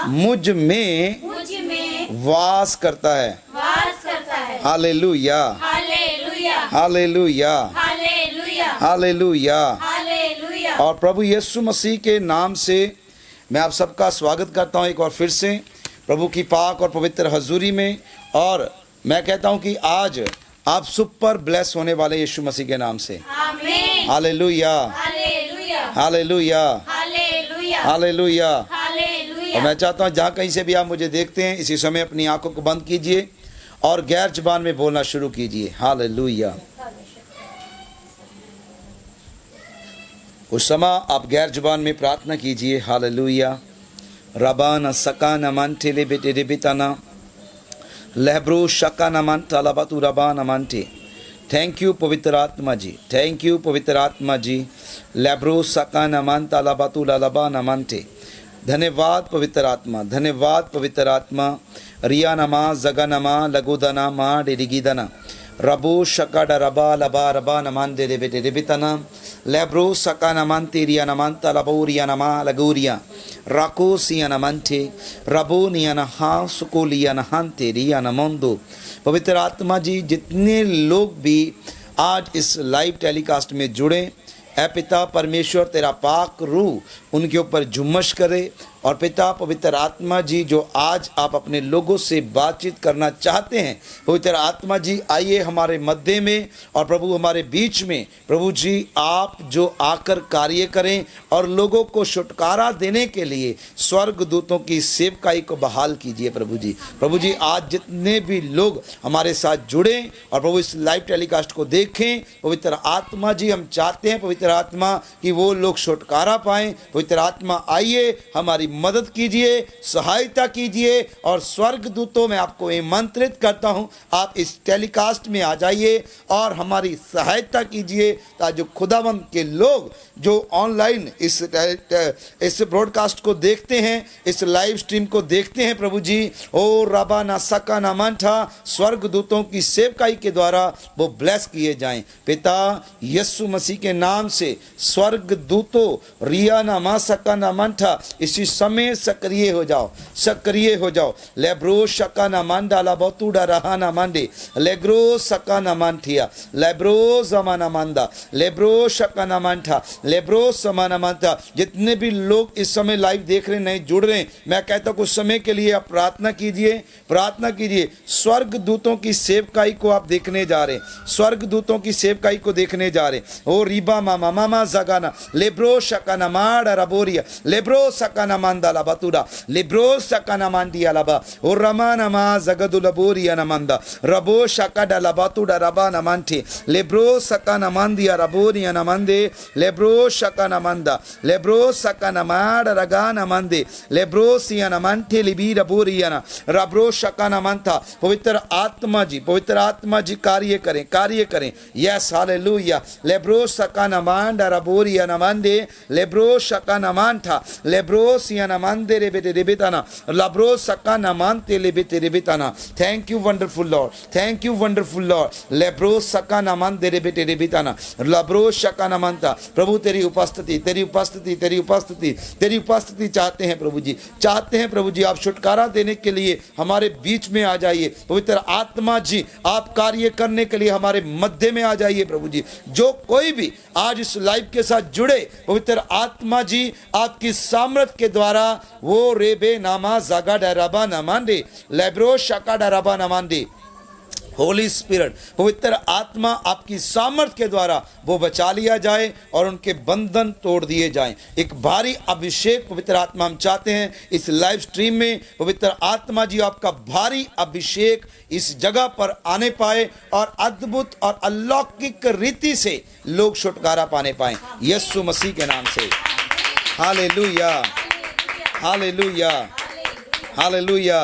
मुझ में वास करता है। Hallelujah, hallelujah, hallelujah. और प्रभु यीशु मसीह के नाम से मैं आप सबका स्वागत करता हूँ एक बार फिर से प्रभु की पाक और पवित्र हजूरी में। और मैं कहता हूँ कि आज आप सुपर ब्लेस होने वाले यीशु मसीह के नाम से। Hallelujah, hallelujah, hallelujah. और मैं चाहता हूँ जहाँ कहीं से भी आप मुझे देखते हैं इसी समय अपनी आंखों को बंद कीजिए और गैर जुबान में बोलना शुरू कीजिए। हालेलुया। उस समय आप गैर जुबान में प्रार्थना कीजिए। हालेलुया। रबाना सकाना मांटे ले बेटे रे बिताना लहब्रो शकाना मांटा लबातु रबाना मांटे। थैंक यू पवित्र आत्मा जी, थैंक यू पवित्र आत्मा जी। लैब्रो सकाना मांटा लबातु लबाना मांटे। धन्यवाद पवित्र आत्मा, धन्यवाद पवित्र आत्मा। रिया नमा जगा नमा लगोदना मा डेरिगिदना रबो शकाडा रबा लबा रबा नमान दे रे बेटे रे बितना लैब्रो सका नमान तेरिया नमांता लबोरिया नमा लगोरिया राको सिया नमंटे रबो निया नहा सुकोलिया नहान तेरिया नमोंदो। पवित्र आत्मा जी, जितने लोग भी आज इस लाइव टेलीकास्ट में जुड़े, ऐ पिता परमेश्वर तेरा पाक रूह उनके ऊपर जुम्मश करे। और पिता पवित्र आत्मा जी, जो आज आप अपने लोगों से बातचीत करना चाहते हैं, पवित्र आत्मा जी आइए हमारे मध्य में और प्रभु हमारे बीच में। प्रभु जी आप जो आकर कार्य करें और लोगों को छुटकारा देने के लिए स्वर्ग दूतों की सेवकाई को बहाल कीजिए। प्रभु जी, प्रभु जी आज जितने भी लोग हमारे साथ जुड़े और प्रभु इस लाइव टेलीकास्ट को देखें, पवित्र आत्मा जी हम चाहते हैं पवित्र आत्मा कि वो लोग छुटकारा पाएं। पवित्र आत्मा आइए हमारी मदद कीजिए, सहायता कीजिए। और स्वर्ग दूतों में आपको आमंत्रित करता हूं, आप इस टेलीकास्ट में आ जाइए और हमारी सहायता कीजिए ताकि जो खुदावंद के लोग जो ऑनलाइन इस ब्रॉडकास्ट को देखते हैं, इस लाइव स्ट्रीम को देखते हैं, प्रभु जी ओ रबा ना सका ना मंठा स्वर्ग दूतों की सेवकाई के द्वारा वो ब्लेस किए जाएं। पिता यीशु मसीह के नाम से स्वर्ग दूतों रिया ना मा सका ना मंठा इसी समय सक्रिय हो जाओ, सक्रिय हो जाओ। लेब्रो शका ना मांडा लाबतुडा रहा ना मांडे लेग्रो सका ना मांठिया लेब्रो जमाना मांदा लेब्रो शका ना मांठा लेब्रो समाना मांठा। जितने भी लोग इस समय लाइव देख रहे हैं, नहीं जुड़ रहे हैं, मैं कहता हूं कुछ समय के लिए आप प्रार्थना कीजिए, प्रार्थना कीजिए। स्वर्ग दूतों की सेवकाई को आप देखने जा रहे हैं, स्वर्ग दूतों की सेवकाई को देखने जा रहे हैं। ओ रिबा मामा मामा जगाना लेब्रो शका ना माड़ा रबोरिया लेब्रो सका ना मांदा लाबतुडा लेब्रो सका ना मांडिया लाबा ओ रमाना मा जगदु लबोरिया ना मांदा रबो शका डा लाबतुडा रबा ना मांटे लेब्रो सका ना मांदिया रबोरिया ना मांदे लेब्रो शका ना मांदा लेब्रो सका ना माड़ रगा ना मांदे लेब्रो सिया ना मांटे लिबी रबोरिया ना रब्रो शका ना मांता। पवित्र आत्मा जी, पवित्र आत्मा जी कार्य करें, कार्य करें। Yes hallelujah. लेब्रो सका ना मांडा रबोरिया ना मांदे लेब्रो शका ना मांठा लेब्रो सिया ना मांदे रे बेटे रे बेताना लब्रो सका ना मांते ले बेटे रे बेताना। Thank you wonderful lord, thank you wonderful lord. लेब्रो सका ना मांदे रे बेटे रे बेताना लब्रो शका ना मांता। प्रभु तेरी उपस्थिति, तेरी उपस्थिति, तेरी उपस्थिति, तेरी उपस्थिति चाहते हैं प्रभु जी, चाहते हैं प्रभु जी। आप छुटकारा देने के लिए हमारे बीच में आ जाइए। पवित्र आत्मा जी आप कार्य करने के लिए हमारे मध्य में आ जाइए प्रभु जी। जो कोई भी आज इस लाइव के साथ जुड़े, पवित्र आत्मा जी आपकी सामर्थ के द्वारा वो रेबे नामा जागा डराबा नमांडे लेब्रो शका डराबा नमांडे। होली स्पिरिट, पवित्र आत्मा आपकी सामर्थ के द्वारा वो बचा लिया जाए और उनके बंधन तोड़ दिए जाएं। एक भारी अभिषेक पवित्र आत्मा हम चाहते हैं इस लाइव स्ट्रीम में। पवित्र आत्मा जी आपका भारी अभिषेक इस जगह पर आने पाए और अद्भुत और अलौकिक रीति से लोग छुटकारा पाने पाए यीशु मसीह के नाम से। Hallelujah, hallelujah, hallelujah.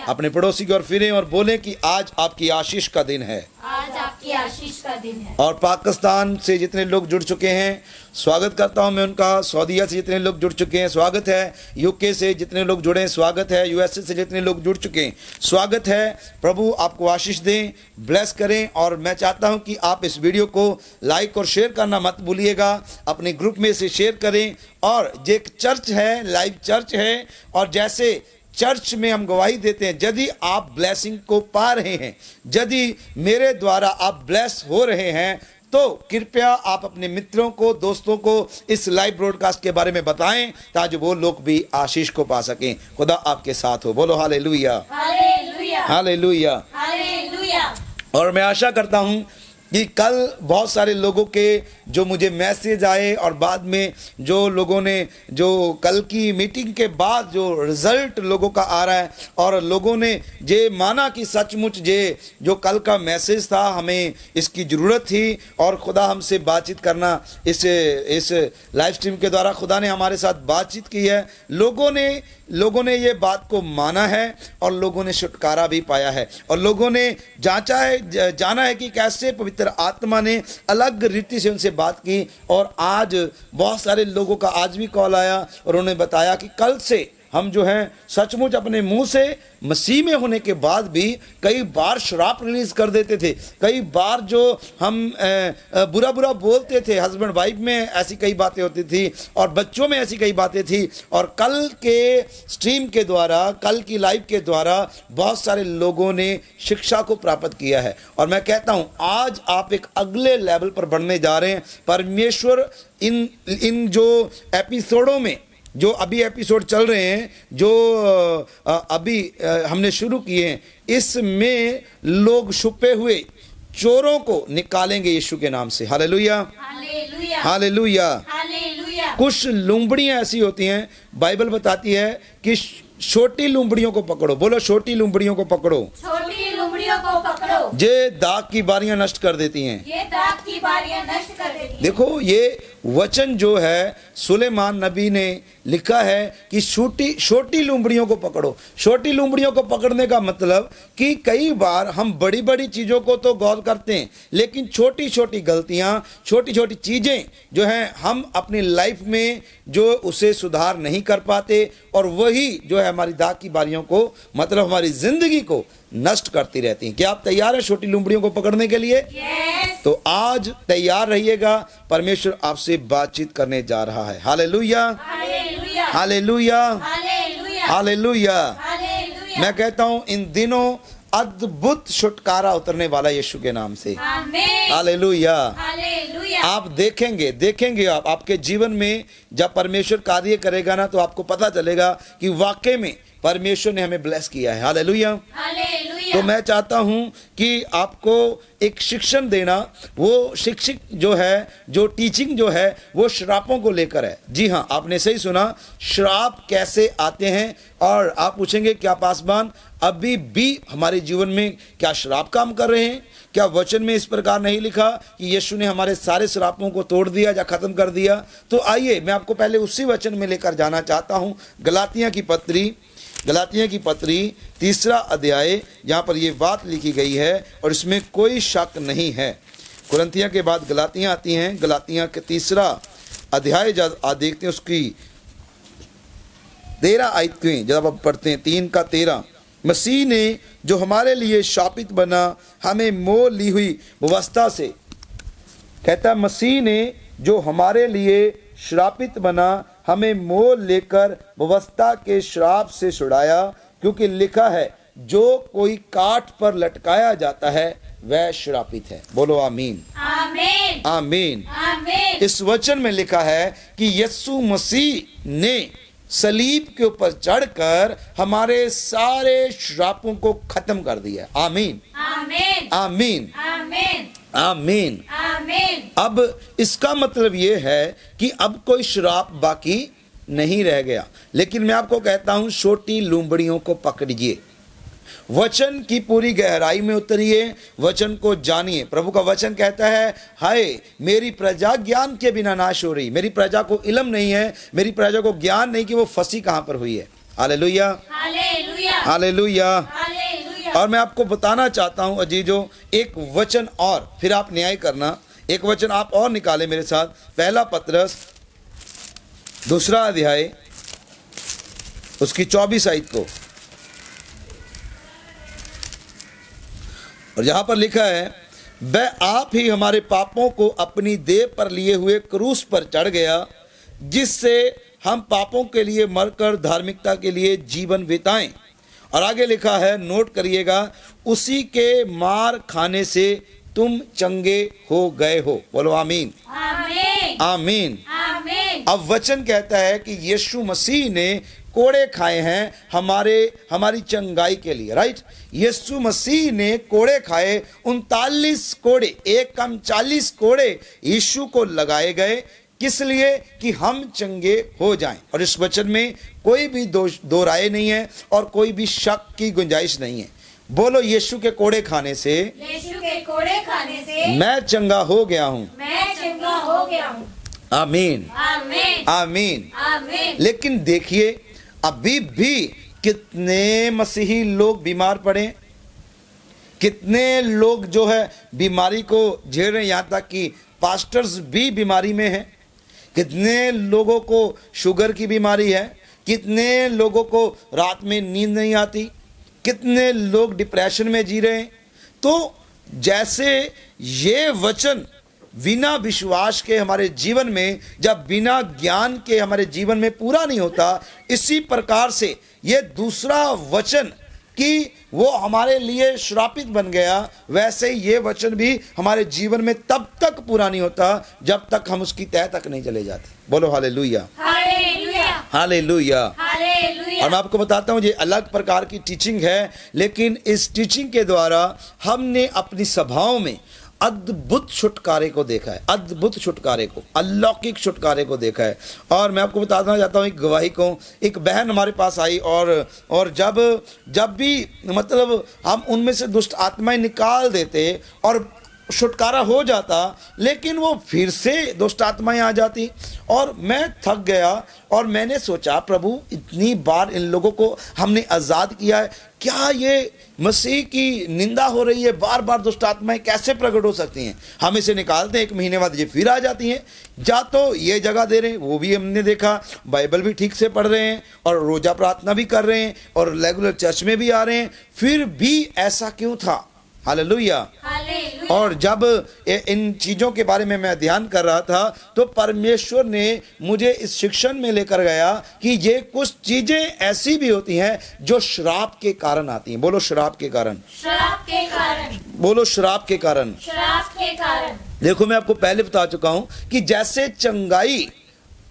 अपने पड़ोसी की ओर फिरें और बोलें कि आज आपकी आशीष का दिन है, आज आपकी आपकी आशीष का दिन है। और पाकिस्तान से जितने लोग जुड़ चुके हैं स्वागत करता हूं मैं उनका। सऊदीया से जितने लोग जुड़ चुके हैं स्वागत है। यूके से जितने लोग जुड़े हैं स्वागत है। यूएसए से जितने लोग जुड़ चुके हैं स्वागत है। प्रभु आपको आशीष दें, ब्लेस करें। और मैं चाहता हूं कि आप इस वीडियो को लाइक और शेयर करना मत भूलिएगा, अपने ग्रुप में से शेयर करें। और ये एक चर्च है, लाइव चर्च है, और जैसे चर्च में हम गवाही देते हैं, यदि आप ब्लेसिंग को पा रहे हैं, यदि मेरे द्वारा आप ब्लेस हो रहे हैं, तो कृपया आप अपने मित्रों को, दोस्तों को इस लाइव ब्रॉडकास्ट के बारे में बताएं ताकि वो लोग भी आशीष को पा सकें। खुदा आपके साथ हो। बोलो हालेलुया, हालेलुया, हालेलुया, हालेलुया। और मैं आशा करता हूं कि कल बहुत सारे लोगों के जो मुझे मैसेज आए और बाद में जो लोगों ने जो कल की मीटिंग के बाद जो रिजल्ट लोगों का आ रहा है और लोगों ने ये माना कि सचमुच ये जो कल का मैसेज था हमें इसकी ज़रूरत थी और खुदा हमसे बातचीत करना इस लाइव स्ट्रीम के द्वारा खुदा ने हमारे साथ बातचीत की है। लोगों ने ये बात को माना है और लोगों ने छुटकारा भी पाया है और लोगों ने जाना है कि कैसे पवित्र आत्मा ने अलग रीति से उनसे बात की। और आज बहुत सारे लोगों का आज भी कॉल आया और उन्होंने बताया कि कल से हम जो हैं सचमुच अपने मुंह से मसीह में होने के बाद भी कई बार शराब रिलीज कर देते थे, कई बार जो हम बुरा बोलते थे, हस्बैंड वाइफ में ऐसी कई बातें होती थी और बच्चों में ऐसी कई बातें थी। और कल के स्ट्रीम के द्वारा, कल की लाइव के द्वारा बहुत सारे लोगों ने शिक्षा को प्राप्त किया है। और मैं कहता हूं आज आप एक अगले लेवल पर बढ़ने जा रहे हैं। परमेश्वर इन जो एपिसोडों में, जो अभी एपिसोड चल रहे हैं, जो अभी हमने शुरू किए हैं, इसमें लोग छुपे हुए चोरों को निकालेंगे यीशु के नाम से। Hallelujah, hallelujah, hallelujah. हालेलुया। कुछ लुम्बड़ियां ऐसी होती हैं, बाइबल बताती है कि छोटी लुम्बड़ियों को पकड़ो। बोलो छोटी लुम्बड़ियों को पकड़ो, छोटी लुमड़ियों को पकड़ो। ये दाग की बारियां नष्ट कर देती हैं। ये दाग की बारियां नष्ट कर देती हैं। देखो ये वचन जो है सुलेमान नबी ने लिखा है कि छोटी लुम्बड़ियों को पकड़ो। छोटी लुम्बड़ियों को पकड़ने का मतलब कि कई बार हम बड़ी बड़ी चीज़ों को तो गौर करते हैं, लेकिन छोटी छोटी गलतियां, छोटी छोटी चीज़ें जो हैं हम अपनी लाइफ में जो उसे सुधार नहीं कर पाते और वही जो है हमारी दाग की बारियों को, मतलब हमारी जिंदगी को नष्ट करती रहती हैं। क्या आप तैयार हैं छोटी लुम्बड़ियों को पकड़ने के लिए? Yes. तो आज तैयार रहिएगा, परमेश्वर आपसे बातचीत करने जा रहा है। Hallelujah, hallelujah, hallelujah, hallelujah, hallelujah. Hallelujah. मैं कहता हूं इन दिनों अद्भुत छुटकारा उतरने वाला यीशु के नाम से। आमीन, हालेलुया। हालेलुया। आप देखेंगे आपके जीवन में जब परमेश्वर कार्य करेगा ना, तो आपको पता चलेगा कि वाकई में परमेश्वर ने हमें ब्लेस किया है। हालेलुया। हालेलुया। तो मैं चाहता हूं कि आपको एक शिक्षण देना, वो शिक्षक जो है, जो टीचिंग जो है, वो श्रापों को लेकर है। जी हाँ, आपने सही सुना, श्राप कैसे आते हैं। और आप पूछेंगे क्या पासवान अभी भी हमारे जीवन में क्या श्राप काम कर रहे हैं? क्या वचन में इस प्रकार नहीं लिखा कि यीशु ने हमारे सारे श्रापों को तोड़ दिया या खत्म कर दिया? तो आइए मैं आपको पहले उसी वचन में लेकर जाना चाहता हूं। गलातिया की पत्री 3 अध्याय, जहाँ पर ये बात लिखी गई है और इसमें कोई शक नहीं है। कुरिन्थियों के बाद गलातियाँ आती हैं। गलातियाँ के 3 अध्याय जब आप देखते हैं उसकी 13 आयत में जब आप पढ़ते हैं, 3 का 13, मसीह ने जो हमारे लिए शापित बना हमें मोल ली हुई व्यवस्था से, कहता मसीह ने जो हमारे लिए श्रापित बना हमें मोल लेकर व्यवस्था के श्राप से छुड़ाया, क्योंकि लिखा है जो कोई काठ पर लटकाया जाता है वह श्रापित है। बोलो आमीन, आमीन, आमीन। आमीन। इस वचन में लिखा है कि यीशु मसीह ने सलीब के ऊपर चढ़कर हमारे सारे श्रापों को खत्म कर दिया। आमीन, आमीन, आमीन, आमीन, आमीन। आमीन। अब इसका मतलब ये है कि अब कोई श्राप बाकी नहीं रह गया। लेकिन मैं आपको कहता हूं छोटी लुम्बड़ियों को पकड़िए, वचन की पूरी गहराई में उतरिए, वचन को जानिए। प्रभु का वचन कहता है, हाय मेरी प्रजा ज्ञान के बिना नाश हो रही। मेरी प्रजा को इल्म नहीं है, मेरी प्रजा को ज्ञान नहीं कि वो फंसी कहां पर हुई है। Hallelujah, hallelujah, hallelujah. और मैं आपको बताना चाहता हूं अजीजों, एक वचन और, फिर आप न्याय करना। एक वचन आप और निकाले मेरे साथ, पहला पतरस 2 अध्याय उसकी 24 आयत को। और यहां पर लिखा है, वह आप ही हमारे पापों को अपनी देह पर लिए हुए क्रूस पर चढ़ गया, जिससे हम पापों के लिए मरकर धार्मिकता के लिए जीवन बिताएं। और आगे लिखा है, नोट करिएगा, उसी के मार खाने से तुम चंगे हो गए हो। बोलो आमीन, आमीन, आमीन। आमीन। अब वचन कहता है कि यीशु मसीह ने कोड़े खाए हैं हमारी चंगाई के लिए, राइट। यीशु मसीह ने कोड़े खाए, 39 कोड़े, एक कम 40 कोड़े यीशु को लगाए गए, किस लिए? कि हम चंगे हो जाएं। और इस वचन में कोई भी दो राय नहीं है और कोई भी शक की गुंजाइश नहीं है। बोलो, यीशु के कोड़े खाने से, यीशु के कोड़े खाने से मैं चंगा हो गया हूं। मैं चंगा हो गया हूँ। आमीन, आमीन, आमीन। आमीन। लेकिन देखिए, अभी भी कितने मसीही लोग बीमार पड़े, कितने लोग जो है बीमारी को झेल रहे हैं, यहाँ तक कि पास्टर्स भी बीमारी में हैं। कितने लोगों को शुगर की बीमारी है, कितने लोगों को रात में नींद नहीं आती, कितने लोग डिप्रेशन में जी रहे हैं। तो जैसे ये वचन बिना विश्वास के हमारे जीवन में, जब बिना ज्ञान के हमारे जीवन में पूरा नहीं होता, इसी प्रकार से ये दूसरा वचन कि वो हमारे लिए श्रापित बन गया, वैसे ही ये वचन भी हमारे जीवन में तब तक पूरा नहीं होता जब तक हम उसकी तह तक नहीं चले जाते। बोलो हालेलुया, हालेलुया, हालेलुया। हालेलुया। और मैं आपको बताता हूँ, ये अलग प्रकार की टीचिंग है, लेकिन इस टीचिंग के द्वारा हमने अपनी सभाओं में अद्भुत छुटकारे को देखा है, अद्भुत छुटकारे को, अलौकिक छुटकारे को देखा है। और मैं आपको बताना चाहता हूँ एक गवाही को। एक बहन हमारे पास आई और जब भी मतलब हम उनमें से दुष्ट आत्माएं निकाल देते और छुटकारा हो जाता, लेकिन वो फिर से दुष्ट आत्माएं आ जाती। और मैं थक गया और मैंने सोचा, प्रभु इतनी बार इन लोगों को हमने आज़ाद किया है, क्या ये मसीह की निंदा हो रही है? बार बार दुष्ट आत्माएं कैसे प्रकट हो सकती हैं? हम इसे निकालते हैं, 1 महीने बाद ये फिर आ जाती हैं। जा तो ये जगह दे रहे हैं, वो भी हमने देखा, बाइबल भी ठीक से पढ़ रहे हैं और रोजा प्रार्थना भी कर रहे हैं और रेगुलर चर्च में भी आ रहे हैं, फिर भी ऐसा क्यों था? हालेलुया। हालेलुया। और जब इन चीज़ों के बारे में मैं ध्यान कर रहा था, तो परमेश्वर ने मुझे इस शिक्षण में लेकर गया कि ये कुछ चीज़ें ऐसी भी होती हैं जो श्राप के कारण आती हैं। बोलो श्राप के कारण, श्राप के कारण, बोलो श्राप के कारण। श्राप के कारण। देखो, मैं आपको पहले बता चुका हूं कि जैसे चंगाई,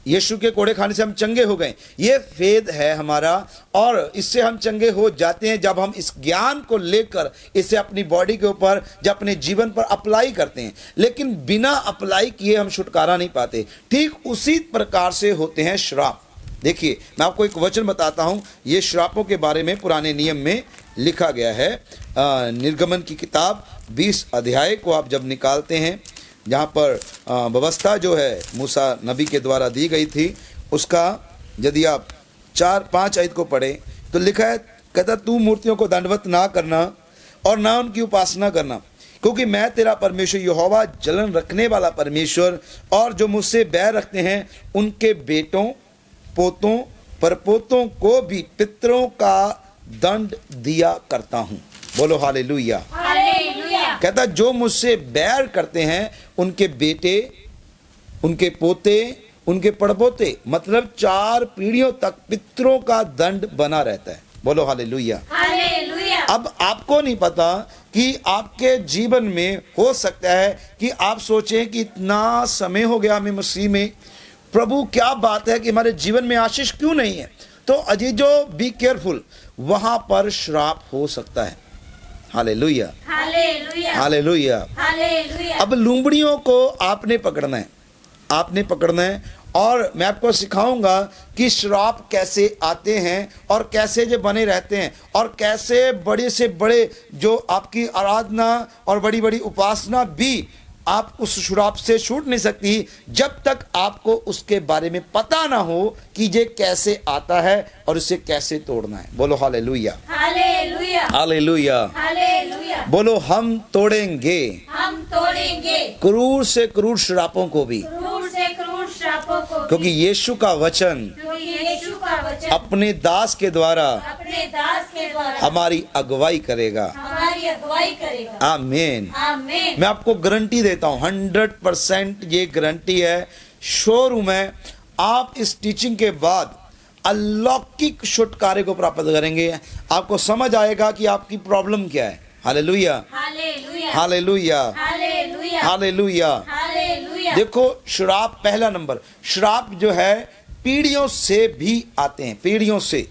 यीशु के कोड़े खाने से हम चंगे हो गए, ये फेद है हमारा, और इससे हम चंगे हो जाते हैं जब हम इस ज्ञान को लेकर इसे अपनी बॉडी के ऊपर, जब अपने जीवन पर अप्लाई करते हैं। लेकिन बिना अप्लाई किए हम छुटकारा नहीं पाते। ठीक उसी प्रकार से होते हैं श्राप। देखिए, मैं आपको एक वचन बताता हूं, ये श्रापों के बारे में पुराने नियम में लिखा गया है। निर्गमन की किताब 20 अध्याय को आप जब निकालते हैं, जहाँ पर व्यवस्था जो है मूसा नबी के द्वारा दी गई थी, उसका यदि आप 4-5 आयत को पढ़े तो लिखा है, कहता, तू मूर्तियों को दंडवत ना करना और ना उनकी उपासना करना, क्योंकि मैं तेरा परमेश्वर यहोवा जलन रखने वाला परमेश्वर, और जो मुझसे बैर रखते हैं उनके बेटों, पोतों, परपोतों को भी पितरों का दंड दिया करता हूँ। बोलो हालेलुया, हालेलुया। कहता, जो मुझसे बैर करते हैं उनके बेटे, उनके पोते, उनके पड़पोते, मतलब 4 पीढ़ियों तक पितरों का दंड बना रहता है। बोलो हालेलुया, हालेलुया। अब आपको नहीं पता कि आपके जीवन में हो सकता है कि आप सोचें कि इतना समय हो गया हमें मसीह में, प्रभु क्या बात है कि हमारे जीवन में आशीष क्यों नहीं है? तो अजीजो, बी केयरफुल, वहां पर श्राप हो सकता है। Hallelujah, hallelujah, hallelujah. हालेलुया। अब लूंबड़ियों को आपने पकड़ना है, आपने पकड़ना है, और मैं आपको सिखाऊंगा कि श्राप कैसे आते हैं और कैसे जो बने रहते हैं, और कैसे बड़े से बड़े जो आपकी आराधना और बड़ी बड़ी उपासना भी आप उस श्राप से छूट नहीं सकती जब तक आपको उसके बारे में पता ना हो कि ये कैसे आता है और इसे कैसे तोड़ना है। बोलो हालेलुया, हालेलुया। हालेलुया। हालेलुया। बोलो हम तोड़ेंगे हम तोड़ेंगे क्रूर से क्रूर श्रापों को भी, क्रूर से क्रूर श्रापों को भी, क्योंकि यीशु का वचन क्योंकि यीशु का वचन अपने दास के द्वारा अपने दास के द्वारा हमारी अगुवाई करेगा। हमारी अगुवाई करेगा। आमीन। आमीन। मैं आपको गारंटी देता हूं, 100% ये गारंटी है, शोरूम है। आप इस टीचिंग के बाद अलौकिक छुटकारे को प्राप्त करेंगे। आपको समझ आएगा कि आपकी प्रॉब्लम क्या है। Hallelujah, hallelujah. Hallelujah, hallelujah. Hallelujah. Hallelujah. देखो, श्राप, पहला नंबर, श्राप जो है पीढ़ियों से भी आते हैं, पीढ़ियों से।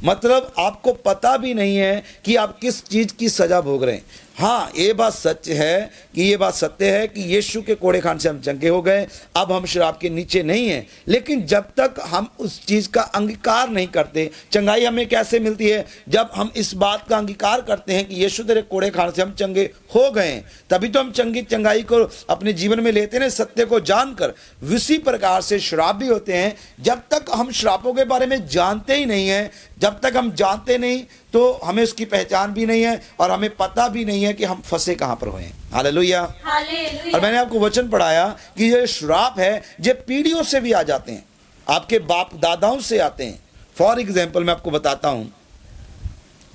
मतलब आपको पता भी नहीं है कि आप किस चीज की सजा भोग रहे हैं। हाँ, ये बात सच है कि ये बात सत्य है कि यीशु के कोड़े खान से हम चंगे हो गए, अब हम श्राप के नीचे नहीं हैं। लेकिन जब तक हम उस चीज का अंगीकार नहीं करते, चंगाई हमें कैसे मिलती है? जब हम इस बात का अंगीकार करते हैं कि यीशु तेरे कोड़े खान से हम चंगे हो गए हैं, तभी तो हम चंगाई को अपने जीवन में लेते हैं, सत्य को जानकर। उसी प्रकार से श्राप भी होते हैं। जब तक हम श्रापों के बारे में जानते ही नहीं है, जब तक हम जानते नहीं, तो हमें उसकी पहचान भी नहीं है और हमें पता भी नहीं है कि हम फंसे कहां पर हुए। हालेलुया। हालेलुया। और मैंने आपको वचन पढ़ाया कि ये श्राप है, ये पीढ़ियों से भी आ जाते हैं, आपके बाप दादाओं से आते हैं। फॉर एग्जाम्पल मैं आपको बताता हूं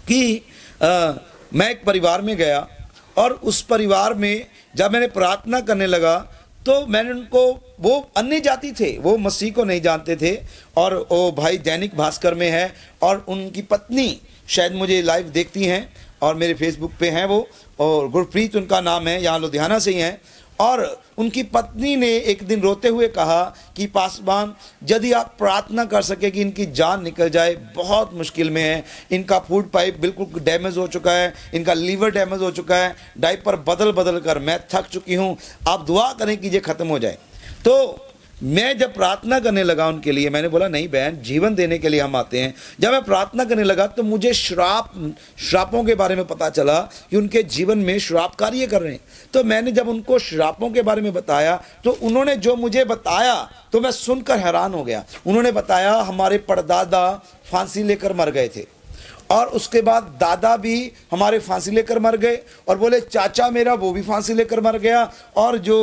कि मैं एक परिवार में गया और उस परिवार में जब मैंने प्रार्थना करने लगा तो मैंने उनको, वो अन्य जाति थे, वो मसीह को नहीं जानते थे, और वो भाई दैनिक भास्कर में है, और उनकी पत्नी शायद मुझे लाइव देखती हैं और मेरे फेसबुक पे हैं वो, और गुरप्रीत उनका नाम है, यहाँ लुधियाना से ही हैं। और उनकी पत्नी ने एक दिन रोते हुए कहा कि पासवान, यदि आप प्रार्थना कर सके कि इनकी जान निकल जाए, बहुत मुश्किल में है, इनका फूड पाइप बिल्कुल डैमेज हो चुका है, इनका लीवर डैमेज हो चुका है, डायपर बदल बदल कर मैं थक चुकी हूँ, आप दुआ करें कि ये ख़त्म हो जाए। तो मैं जब प्रार्थना करने लगा उनके लिए, मैंने बोला नहीं बहन, जीवन देने के लिए हम आते हैं। जब मैं प्रार्थना करने लगा तो मुझे श्रापों के बारे में पता चला कि उनके जीवन में श्राप कार्य कर रहे हैं। तो मैंने जब उनको श्रापों के बारे में बताया तो उन्होंने जो मुझे बताया तो मैं सुनकर हैरान हो गया। उन्होंने बताया हमारे परदादा फांसी लेकर मर गए थे, और उसके बाद दादा भी हमारे फांसी लेकर मर गए, और बोले चाचा मेरा वो भी फांसी लेकर मर गया, और जो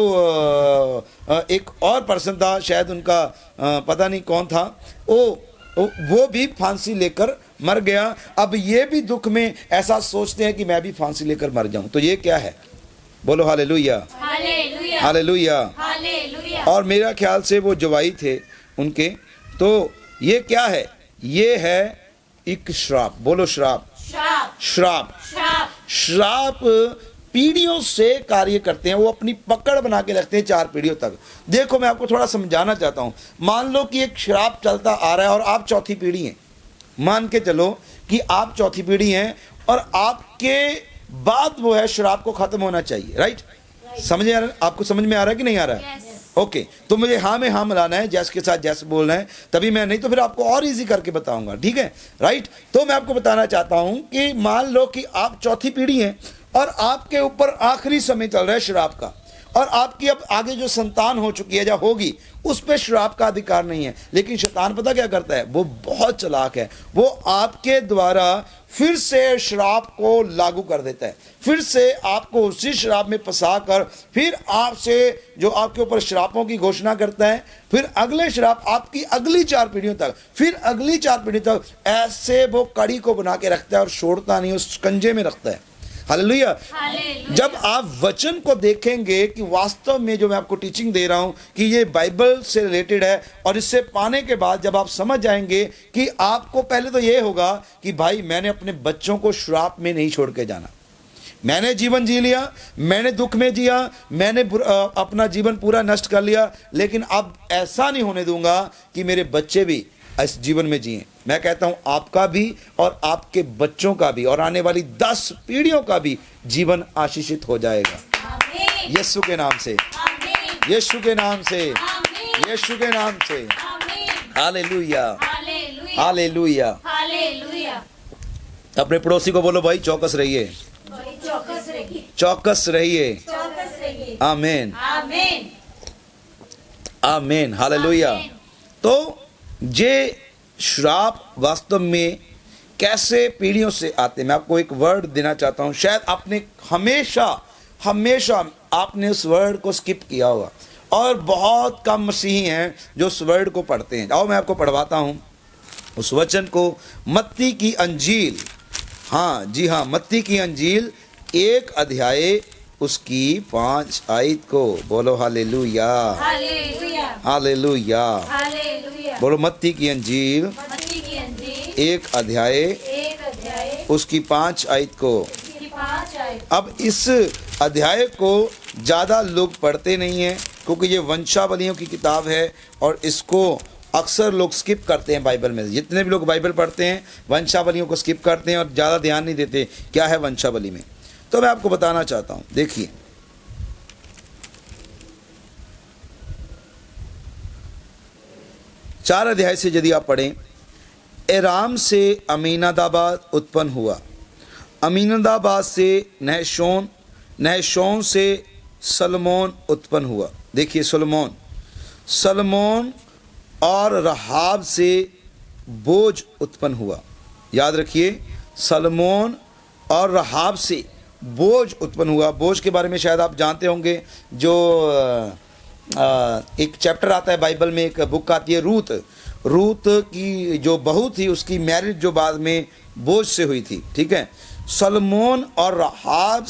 एक और पर्सन था, शायद उनका पता नहीं कौन था, वो भी फांसी लेकर मर गया। अब ये भी दुख में ऐसा सोचते हैं कि मैं भी फांसी लेकर मर जाऊं। तो ये क्या है? बोलो हालेलुया, हालेलुया। हालेलुया। हालेलुया। और मेरा ख्याल से वो जवाई थे उनके। तो ये क्या है? ये है एक श्राप। बोलो श्राप, श्राप, श्राप। श्राप। श्राप पीढ़ियों से कार्य करते हैं, वो अपनी पकड़ बना के रखते हैं 4 पीढ़ियों तक। देखो, मैं आपको थोड़ा समझाना चाहता हूं। मान लो कि एक श्राप चलता आ रहा है और आप चौथी पीढ़ी हैं। मान के चलो कि आप चौथी पीढ़ी हैं और आपके बाद वो है श्राप को खत्म होना चाहिए। राइट? समझ आ रहा है? आपको समझ में आ रहा है कि नहीं आ रहा है? ओके, तो मुझे हाँ में हाँ मिलाना है, जैस के साथ जैस बोलना है, तभी मैं, नहीं तो फिर आपको और इजी करके बताऊंगा। ठीक है? राइट? तो मैं आपको बताना चाहता हूं कि मान लो कि आप चौथी पीढ़ी हैं और आपके ऊपर आखिरी समय चल रहा है श्राप का, और आपकी अब आगे जो संतान हो चुकी है या होगी, उस पर श्राप का अधिकार नहीं है। लेकिन शैतान पता क्या करता है? वो बहुत चालाक है। वो आपके द्वारा फिर से श्राप को लागू कर देता है, फिर से आपको उसी श्राप में फंसा कर फिर आपसे जो आपके ऊपर श्रापों की घोषणा करता है, फिर अगले श्राप आपकी अगली 4 पीढ़ियों तक, फिर अगली 4 पीढ़ी तक, ऐसे वो कड़ी को बना के रखता है और छोड़ता नहीं, उस कंजे में रखता है। हालेलुया। जब आप वचन को देखेंगे कि वास्तव में जो मैं आपको टीचिंग दे रहा हूं कि ये बाइबल से रिलेटेड है, और इससे पाने के बाद जब आप समझ जाएंगे कि आपको पहले तो ये होगा कि भाई मैंने अपने बच्चों को श्राप में नहीं छोड़ के जाना। मैंने जीवन जी लिया, मैंने दुख में जिया, मैंने अपना जीवन पूरा नष्ट कर लिया, लेकिन अब ऐसा नहीं होने दूंगा कि मेरे बच्चे भी इस जीवन में जिए। मैं कहता हूं आपका भी और आपके बच्चों का भी और आने वाली 10 पीढ़ियों का भी जीवन आशीषित हो जाएगा, आमीन। यीशु के नाम से, आमीन। यीशु के नाम से, आमीन। यीशु के नाम से। आमीन। Hallelujah, hallelujah. हालेलुया। हालेलुया। अपने पड़ोसी को बोलो भाई चौकस रहिए, चौकस रहिए, चौकस रहिए। चौकस रहिए। आमीन, आमीन। आमीन। हालेलुया। आमीन। तो ये श्राप वास्तव में कैसे पीढ़ियों से आते हैं। मैं आपको एक वर्ड देना चाहता हूँ, शायद आपने हमेशा आपने उस वर्ड को स्किप किया होगा, और बहुत कम मसीही हैं जो उस वर्ड को पढ़ते हैं। आओ मैं आपको पढ़वाता हूँ उस वचन को। मत्ती की अंजील, हाँ जी हाँ, मत्ती की अंजील 1 अध्याय उसकी 5 आयत को। बोलो हालेलुया, हालेलुया, हालेलुया। हालेलुया। बोलो मत्ती की अंजील मत्ती की अंजील 1 अध्याय 1 अध्याय उसकी 5 आयत को। उसकी 5 आयत। अब इस अध्याय को ज़्यादा लोग पढ़ते नहीं हैं, क्योंकि ये वंशावलियों की किताब है और इसको अक्सर लोग स्किप करते हैं बाइबल में। जितने भी लोग बाइबल पढ़ते हैं वंशावलियों को स्किप करते हैं और ज़्यादा ध्यान नहीं देते क्या है वंशावली में। तो मैं आपको बताना चाहता हूँ, देखिए 4 अध्याय से यदि आप पढ़ें, एराम से अमीनादाबाद उत्पन्न हुआ, अमीनादाबाद से नहशोन, नहशोन से सलमोन उत्पन्न हुआ। देखिए सलमोन और रहाब से बोज उत्पन्न हुआ। याद रखिए, सलमोन और रहाब से बोज उत्पन्न हुआ। बोज के बारे में शायद आप जानते होंगे, जो एक चैप्टर आता है बाइबल में, एक बुक आती है रूत की जो बहू थी उसकी मैरिज जो बाद में बोज से हुई थी। ठीक है, सलमोन और रहाब